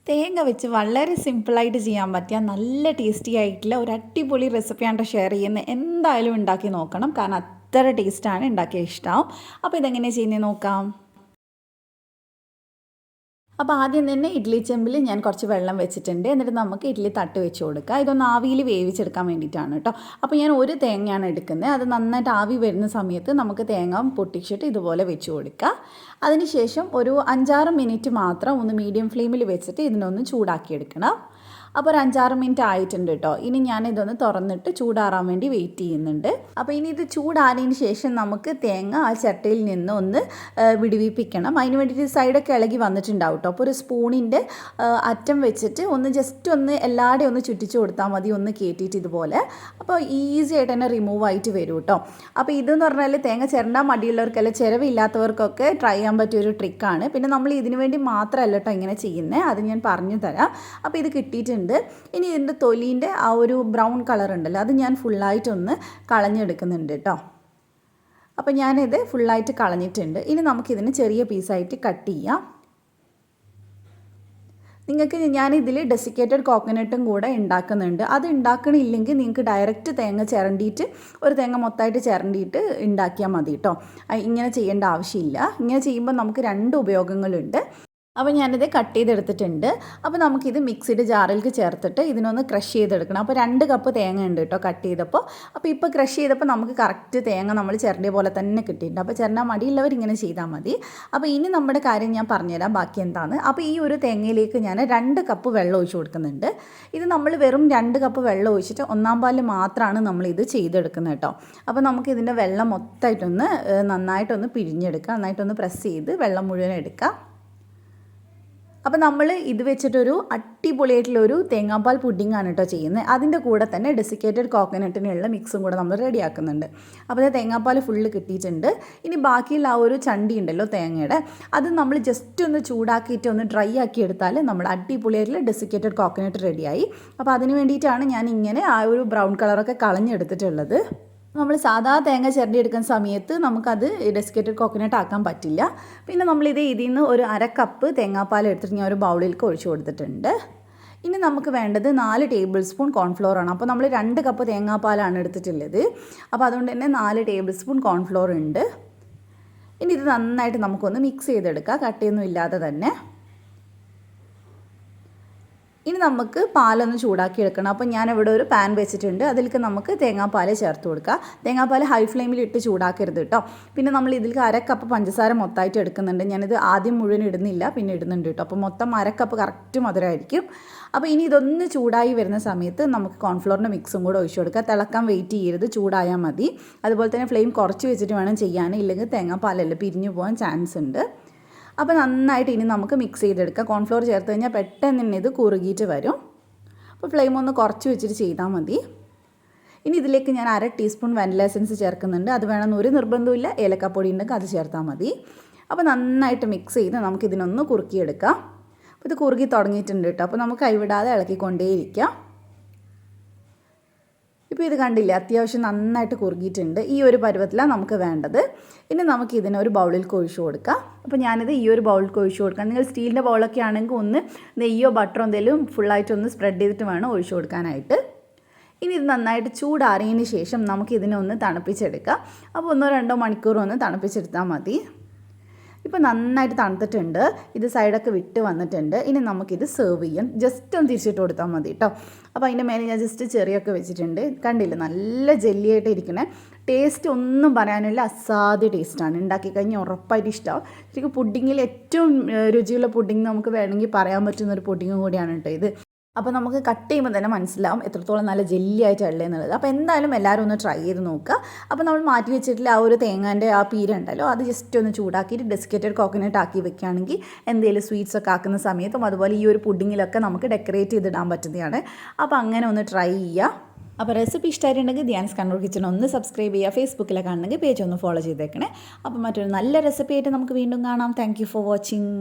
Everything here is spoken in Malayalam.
തേങ്ങ വെച്ച് വളരെ സിമ്പിളായിട്ട് ചെയ്യാൻ പറ്റിയ നല്ല ടേസ്റ്റി ആയിട്ടുള്ള ഒരു അടിപൊളി റെസിപ്പിയാണ് ഷെയർ ചെയ്യുന്നത്. എന്തായാലും ഉണ്ടാക്കി നോക്കണം, കാരണം അത്ര ടേസ്റ്റാണ്, ഉണ്ടാക്കിയാൽ ഇഷ്ടമാവും. അപ്പോൾ ഇതെങ്ങനെയാണ് ചെയ്യുന്നത് നോക്കാം. അപ്പോൾ ആദ്യം തന്നെ ഇഡ്ഡലി ചെമ്പിൽ ഞാൻ കുറച്ച് വെള്ളം വെച്ചിട്ടുണ്ട്. എന്നിട്ട് നമുക്ക് ഇഡ്ഡലി തട്ട് വെച്ച് കൊടുക്കുക. ഇതൊന്ന് ആവിയിൽ വേവിച്ചെടുക്കാൻ വേണ്ടിയിട്ടാണ് കേട്ടോ. അപ്പോൾ ഞാൻ ഒരു തേങ്ങയാണ് എടുക്കുന്നത്. അത് നന്നായിട്ട് ആവി വരുന്ന സമയത്ത് നമുക്ക് തേങ്ങ പൊട്ടിച്ചിട്ട് ഇതുപോലെ വെച്ച് കൊടുക്കുക. അതിനുശേഷം ഒരു 5-6 മിനിറ്റ് മാത്രം ഒന്ന് മീഡിയം ഫ്ലെയിമിൽ വെച്ചിട്ട് ഇതിനൊന്ന് ചൂടാക്കിയെടുക്കണം. അപ്പോൾ ഒരു 5-6 മിനിറ്റ് ആയിട്ടുണ്ട് കേട്ടോ. ഇനി ഞാനിതൊന്ന് തുറന്നിട്ട് ചൂടാറാൻ വേണ്ടി വെയിറ്റ് ചെയ്യുന്നുണ്ട്. അപ്പോൾ ഇനി ഇത് ചൂടാറിയതിന് ശേഷം നമുക്ക് തേങ്ങ ആ ചട്ടയിൽ നിന്ന് ഒന്ന് വിടുവിപ്പിക്കണം. അതിന് വേണ്ടിയിട്ട് സൈഡൊക്കെ ഇളകി വന്നിട്ടുണ്ടാവും കേട്ടോ. അപ്പോൾ ഒരു സ്പൂണിൻ്റെ അറ്റം വെച്ചിട്ട് ഒന്ന് ജസ്റ്റ് ഒന്ന് എല്ലാവരുടെയും ഒന്ന് ചുറ്റിച്ച് കൊടുത്താൽ മതി, ഒന്ന് കയറ്റിയിട്ട് ഇതുപോലെ. അപ്പോൾ ഈസി ആയിട്ട് തന്നെ റിമൂവ് ആയിട്ട് വരും കേട്ടോ. അപ്പോൾ ഇതെന്ന് പറഞ്ഞാൽ തേങ്ങ ചിരണ്ടാൻ മടിയുള്ളവർക്കല്ല, ചിരവില്ലാത്തവർക്കൊക്കെ ട്രൈ ചെയ്യാൻ പറ്റിയൊരു ട്രിക്കാണ്. പിന്നെ നമ്മൾ ഇതിന് വേണ്ടി മാത്രമല്ല കേട്ടോ ഇങ്ങനെ ചെയ്യുന്നത്, അത് ഞാൻ പറഞ്ഞു തരാം. അപ്പോൾ ഇത് കിട്ടിയിട്ടുണ്ട്. ഇനി ഇതിൻ്റെ തൊലീൻ്റെ ആ ഒരു ബ്രൗൺ കളർ ഉണ്ടല്ലോ, അത് ഞാൻ ഫുള്ളായിട്ടൊന്ന് കളഞ്ഞെടുക്കുന്നുണ്ട് കേട്ടോ. അപ്പോൾ ഞാനിത് ഫുള്ളായിട്ട് കളഞ്ഞിട്ടുണ്ട്. ഇനി നമുക്കിതിന് ചെറിയ പീസായിട്ട് കട്ട് ചെയ്യാം. നിങ്ങൾക്ക് ഞാനിതിൽ ഡെസിക്കേറ്റഡ് കോക്കനട്ടും കൂടെ ഉണ്ടാക്കുന്നുണ്ട്. അത് ഉണ്ടാക്കണില്ലെങ്കിൽ നിങ്ങൾക്ക് ഡയറക്റ്റ് തേങ്ങ ചിരണ്ടിയിട്ട് ഒരു തേങ്ങ മൊത്തമായിട്ട് ചിരണ്ടിയിട്ട് ഉണ്ടാക്കിയാൽ മതി കേട്ടോ. ഇങ്ങനെ ചെയ്യേണ്ട ആവശ്യമില്ല. ഇങ്ങനെ ചെയ്യുമ്പോൾ നമുക്ക് 2 ഉപയോഗങ്ങളുണ്ട്. അപ്പോൾ ഞാനിത് കട്ട് ചെയ്തെടുത്തിട്ടുണ്ട്. അപ്പോൾ നമുക്കിത് മിക്സിയുടെ ജാറിലേക്ക് ചേർത്തിട്ട് ഇതിനൊന്ന് ക്രഷ് ചെയ്തെടുക്കണം. അപ്പോൾ 2 കപ്പ് തേങ്ങ ഉണ്ട് കേട്ടോ കട്ട് ചെയ്തപ്പോൾ. അപ്പോൾ ഇപ്പോൾ ക്രഷ് ചെയ്തപ്പോൾ നമുക്ക് കറക്റ്റ് തേങ്ങ നമ്മൾ ചിരണ്ടിയ പോലെ തന്നെ കിട്ടിയിട്ടുണ്ട്. അപ്പോൾ ചിരണ്ടാൻ മടിയുള്ളവർ ഇങ്ങനെ ചെയ്താൽ മതി. അപ്പോൾ ഇനി നമ്മുടെ കാര്യം ഞാൻ പറഞ്ഞുതരാം ബാക്കി എന്താണ്. അപ്പോൾ ഈ ഒരു തേങ്ങയിലേക്ക് ഞാൻ 2 കപ്പ് വെള്ളം ഒഴിച്ച് കൊടുക്കുന്നുണ്ട്. ഇത് നമ്മൾ വെറും 2 കപ്പ് വെള്ളം ഒഴിച്ചിട്ട് 1/4 പാല് മാത്രമാണ് നമ്മളിത് ചെയ്തെടുക്കുന്നത് കേട്ടോ. അപ്പോൾ നമുക്ക് ഇതിൻ്റെ വെള്ളം മൊത്തമായിട്ടൊന്ന് നന്നായിട്ടൊന്ന് പിഴിഞ്ഞെടുക്കുക. നന്നായിട്ടൊന്ന് പ്രസ് ചെയ്ത് വെള്ളം മുഴുവൻ എടുക്കുക. അപ്പോൾ നമ്മൾ ഇത് വെച്ചിട്ടൊരു അടിപൊളിയായിട്ടുള്ളൊരു തേങ്ങാപ്പാൽ പുഡിങ്ങാണ് കേട്ടോ ചെയ്യുന്നത്. അതിൻ്റെ കൂടെ തന്നെ ഡെസിക്കേറ്റഡ് കോക്കനട്ടിനുള്ള മിക്സും കൂടെ നമ്മൾ റെഡിയാക്കുന്നുണ്ട്. അപ്പോൾ അത് തേങ്ങാപ്പാൽ ഫുള്ള് കിട്ടിയിട്ടുണ്ട്. ഇനി ബാക്കിയുള്ള ആ ഒരു ചണ്ടി ഉണ്ടല്ലോ തേങ്ങയുടെ, അത് നമ്മൾ ജസ്റ്റ് ഒന്ന് ചൂടാക്കിയിട്ട് ഒന്ന് ഡ്രൈ ആക്കി എടുത്താൽ നമ്മൾ അടിപൊളിയായിട്ടുള്ള ഡെസിക്കേറ്റഡ് കോക്കനട്ട് റെഡിയായി. അപ്പോൾ അതിന് വേണ്ടിയിട്ടാണ് ഞാൻ ഇങ്ങനെ ആ ഒരു ബ്രൗൺ കളറൊക്കെ കളഞ്ഞെടുത്തിട്ടുള്ളത്. നമ്മൾ സാധാ തേങ്ങ ചിരണ്ടി എടുക്കുന്ന സമയത്ത് നമുക്കത് ഡെസിക്കേറ്റഡ് കോക്കനട്ട് ആക്കാൻ പറ്റില്ല. പിന്നെ നമ്മളിത് ഇതിൽ നിന്ന് ഒരു 1/2 കപ്പ് തേങ്ങാപ്പാൽ എടുത്തിട്ട് ഞാൻ ഒരു ബൗളിലേക്ക് ഒഴിച്ചു കൊടുത്തിട്ടുണ്ട്. ഇനി നമുക്ക് വേണ്ടത് 4 ടേബിൾ സ്പൂൺ കോൺഫ്ലോർ ആണ്. അപ്പോൾ നമ്മൾ 2 കപ്പ് തേങ്ങാപ്പാലാണ് എടുത്തിട്ടുള്ളത്. അപ്പോൾ അതുകൊണ്ട് തന്നെ 4 ടേബിൾ സ്പൂൺ കോൺഫ്ലോർ ഉണ്ട്. ഇനി ഇത് നന്നായിട്ട് നമുക്കൊന്ന് മിക്സ് ചെയ്തെടുക്കാം, കട്ടയൊന്നും ഇല്ലാതെ തന്നെ. ഇനി നമുക്ക് പാലൊന്ന് ചൂടാക്കി എടുക്കണം. അപ്പോൾ ഞാനിവിടെ ഒരു പാൻ വെച്ചിട്ടുണ്ട്. അതിലേക്ക് നമുക്ക് തേങ്ങാപ്പാൽ ചേർത്ത് കൊടുക്കുക. തേങ്ങാപ്പാൽ ഹൈ ഫ്ലെയിമിൽ ഇട്ട് ചൂടാക്കരുത് കേട്ടോ. പിന്നെ നമ്മൾ ഇതിലേക്ക് 1/2 കപ്പ് പഞ്ചസാര മൊത്തമായിട്ട് എടുക്കുന്നുണ്ട്. ഞാനിത് ആദ്യം മുഴുവൻ ഇടുന്നില്ല, പിന്നെ ഇടുന്നുണ്ട് കേട്ടോ. അപ്പോൾ മൊത്തം 1/2 കപ്പ് കറക്റ്റ് മധുരമായിരിക്കും. അപ്പോൾ ഇനി ഇതൊന്ന് ചൂടായി വരുന്ന സമയത്ത് നമുക്ക് കോൺഫ്ലോറിൻ്റെ മിക്സും കൂടെ ഒഴിച്ചു കൊടുക്കുക. തിളക്കാൻ വെയിറ്റ് ചെയ്യരുത്, ചൂടായാൽ മതി. അതുപോലെ തന്നെ ഫ്ലെയിം കുറച്ച് വെച്ചിട്ട് വേണം ചെയ്യാൻ, ഇല്ലെങ്കിൽ തേങ്ങാപ്പാലല്ല പിരിഞ്ഞു പോകാൻ ചാൻസ് ഉണ്ട്. അപ്പോൾ നന്നായിട്ട് ഇനി നമുക്ക് മിക്സ് ചെയ്തെടുക്കാം. കോൺഫ്ലോർ ചേർത്ത് കഴിഞ്ഞാൽ പെട്ടെന്ന് തന്നെ ഇത് കുറുകിയിട്ട് വരും. അപ്പോൾ ഫ്ലെയിം ഒന്ന് കുറച്ച് വെച്ചിട്ട് ചെയ്താൽ മതി. ഇനി ഇതിലേക്ക് ഞാൻ 1/2 ടീസ്പൂൺ വാനില എസൻസ് ചേർക്കുന്നുണ്ട്. അത് വേണമെന്ന് ഒരു നിർബന്ധമില്ല, ഏലക്കപ്പൊടി ഉണ്ടെങ്കിൽ അത് ചേർത്താൽ മതി. അപ്പോൾ നന്നായിട്ട് മിക്സ് ചെയ്ത് നമുക്കിതിനൊന്ന് കുറുക്കിയെടുക്കാം. അപ്പോൾ ഇത് കുറുകി തുടങ്ങിയിട്ടുണ്ട് കേട്ടോ. അപ്പോൾ നമുക്ക് കൈവിടാതെ ഇളക്കിക്കൊണ്ടേയിരിക്കാം. ഇപ്പോൾ ഇത് കണ്ടില്ലേ, അത്യാവശ്യം നന്നായിട്ട് കുറുകിയിട്ടുണ്ട്. ഈ ഒരു പരുവത്തിലാണ് നമുക്ക് വേണ്ടത്. ഇനി നമുക്ക് ഇതിനൊരു ബൗളിലേക്ക് ഒഴിച്ചു കൊടുക്കാം. അപ്പോൾ ഞാനിത് ഈ ഒരു ബൗളിലേക്ക് ഒഴിച്ചു കൊടുക്കാം. നിങ്ങൾ സ്റ്റീലിൻ്റെ ബൗളൊക്കെ ആണെങ്കിൽ ഒന്ന് നെയ്യോ ബട്ടറോ എന്തെങ്കിലും ഫുള്ളായിട്ടൊന്ന് സ്പ്രെഡ് ചെയ്തിട്ട് വേണം ഒഴിച്ചു കൊടുക്കാനായിട്ട്. ഇനി ഇത് നന്നായിട്ട് ചൂടാറിയതിന് ശേഷം നമുക്ക് ഇതിനെ ഒന്ന് തണുപ്പിച്ചെടുക്കാം. അപ്പോൾ 1-2 മണിക്കൂർ ഒന്ന് തണുപ്പിച്ചെടുത്താൽ മതി. ഇപ്പോൾ നന്നായിട്ട് തണുത്തിട്ടുണ്ട്. ഇത് സൈഡൊക്കെ വിട്ട് വന്നിട്ടുണ്ട്. ഇനി നമുക്കിത് സെർവ് ചെയ്യാം. ജസ്റ്റ് ഒന്ന് തിരിച്ചിട്ട് കൊടുത്താൽ മതി കേട്ടോ. അപ്പോൾ അതിൻ്റെ മേലെ ഞാൻ ജസ്റ്റ് ചെറിയൊക്കെ വെച്ചിട്ടുണ്ട്. കണ്ടില്ല, നല്ല ജെല്ലിയായിട്ട് ഇരിക്കണേ. ടേസ്റ്റ് ഒന്നും പറയാനില്ല, അസാധ്യ ടേസ്റ്റാണ്. ഉണ്ടാക്കി കഴിഞ്ഞാൽ ഉറപ്പായിട്ട് ഇഷ്ടമാവും. ശരിക്കും പുഡിങ്ങിൽ ഏറ്റവും രുചിയുള്ള പുഡിങ് നമുക്ക് വേണമെങ്കിൽ പറയാൻ പറ്റുന്നൊരു പുഡിങ്ങും കൂടിയാണ് കേട്ടോ ഇത്. അപ്പോൾ നമുക്ക് കട്ട് ചെയ്യുമ്പോൾ തന്നെ മനസ്സിലാവും എത്രത്തോളം നല്ല ജെല്ലി ആയിട്ടുള്ളത് എന്നുള്ളത്. അപ്പോൾ എന്തായാലും എല്ലാവരും ഒന്ന് ട്രൈ ചെയ്ത് നോക്കുക. അപ്പോൾ നമ്മൾ മാറ്റി വെച്ചിട്ടുള്ള ആ ഒരു തേങ്ങാൻ്റെ ആ പീരുണ്ടല്ലോ, അത് ജസ്റ്റ് ഒന്ന് ചൂടാക്കിയിട്ട് ഡെസിക്കേറ്റഡ് കോക്കനട്ട് ആക്കി വെക്കുകയാണെങ്കിൽ എന്തെങ്കിലും സ്വീറ്റ്സ് ഒക്കെ ആക്കുന്ന സമയത്തും അതുപോലെ ഈ ഒരു പുഡിങ്ങിലൊക്കെ നമുക്ക് ഡെക്കറേറ്റ് ചെയ്തിടാൻ പറ്റുന്നതാണ്. അപ്പോൾ അങ്ങനെ ഒന്ന് ട്രൈ ചെയ്യുക. അപ്പോൾ റെസിപ്പി ഇഷ്ടമായിട്ടുണ്ടെങ്കിൽ ധ്യാൻസ് കണ്ണൂർ കിച്ചൺ ഒന്ന് സബ്സ്ക്രൈബ് ചെയ്യുക. ഫേസ്ബുക്കിലെ കാണണമെങ്കിൽ പേജ് ഒന്ന് ഫോളോ ചെയ്തേക്കണേ. അപ്പോൾ മറ്റൊരു നല്ല റെസിപ്പി ആയിട്ട് നമുക്ക് വീണ്ടും കാണാം. Thank you for watching.